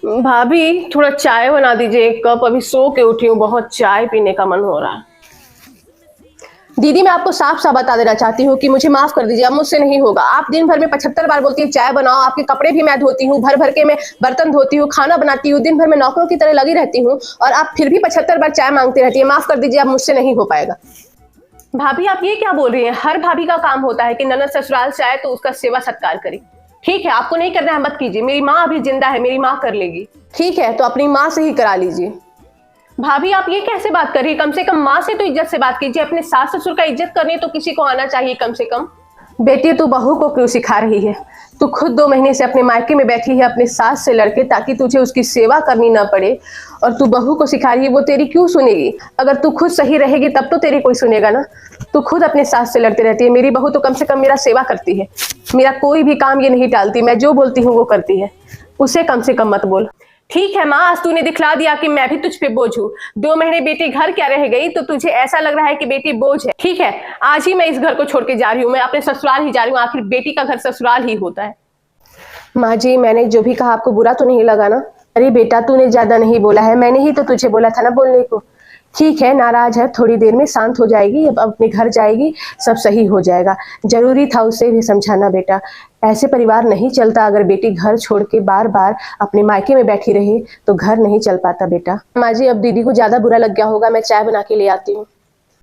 भाभी थोड़ा चाय बना दीजिए एक कप, अभी सो के उठी हूँ, बहुत चाय पीने का मन हो रहा है। दीदी मैं आपको साफ साफ बता देना चाहती हूँ कि मुझे माफ कर दीजिए, अब मुझसे नहीं होगा। आप दिन भर में 75 बार बोलती है चाय बनाओ, आपके कपड़े भी मैं धोती हूँ, भर भर के मैं बर्तन धोती हूँ, खाना बनाती हूँ, दिन भर में नौकरों की तरह लगी रहती हूँ, और आप फिर भी 75 बार चाय मांगती रहती है। माफ कर दीजिए, अब मुझसे नहीं हो पाएगा। भाभी आप ये क्या बोल रही हैं? हर भाभी का काम होता है कि ननद ससुराल से आए तो उसका सेवा सत्कार करे। ठीक है, आपको नहीं करना है मत कीजिए, मेरी माँ अभी जिंदा है, मेरी माँ कर लेगी। ठीक है, तो अपनी माँ से ही करा लीजिए। भाभी आप ये कैसे बात कर रही है? कम से कम माँ से तो इज्जत से बात कीजिए, अपने सास ससुर का इज्जत करनी तो किसी को आना चाहिए कम से कम। बेटी तू बहू को क्यों सिखा रही है? तू खुद 2 महीने से अपने मायके में बैठी है अपने सास से लड़के, ताकि तुझे उसकी सेवा करनी ना पड़े, और तू बहू को सिखा रही है। वो तेरी क्यों सुनेगी? अगर तू खुद सही रहेगी तब तो तेरी कोई सुनेगा ना। तू खुद अपने सास से लड़ती रहती है, मेरी बहू तो कम से कम मेरा सेवा करती है, मेरा कोई भी काम ये नहीं टालती, मैं जो बोलती हूँ वो करती है। उसे कम से कम मत बोल। ठीक है माँ, आज तूने दिखला दिया कि मैं भी तुझ पे बोझ हूँ। 2 महीने बेटी घर क्या रह गई तो तुझे ऐसा लग रहा है कि बेटी बोझ है। ठीक है, आज ही मैं इस घर को छोड़ के जा रही हूँ, मैं अपने ससुराल ही जा रही हूँ, आखिर बेटी का घर ससुराल ही होता है। माँ जी मैंने जो भी कहा आपको बुरा तो नहीं लगा ना? अरे बेटा तूने ज्यादा नहीं बोला है, मैंने ही तो तुझे बोला था ना बोलने को। ठीक है, नाराज है, थोड़ी देर में शांत हो जाएगी, अब अपने घर जाएगी, सब सही हो जाएगा। जरूरी था उसे भी समझाना बेटा, ऐसे परिवार नहीं चलता। अगर बेटी घर छोड़ के बार बार अपने मायके में बैठी रहे तो घर नहीं चल पाता बेटा। माँ जी अब दीदी को ज्यादा बुरा लग गया होगा, मैं चाय बना के ले आती हूँ।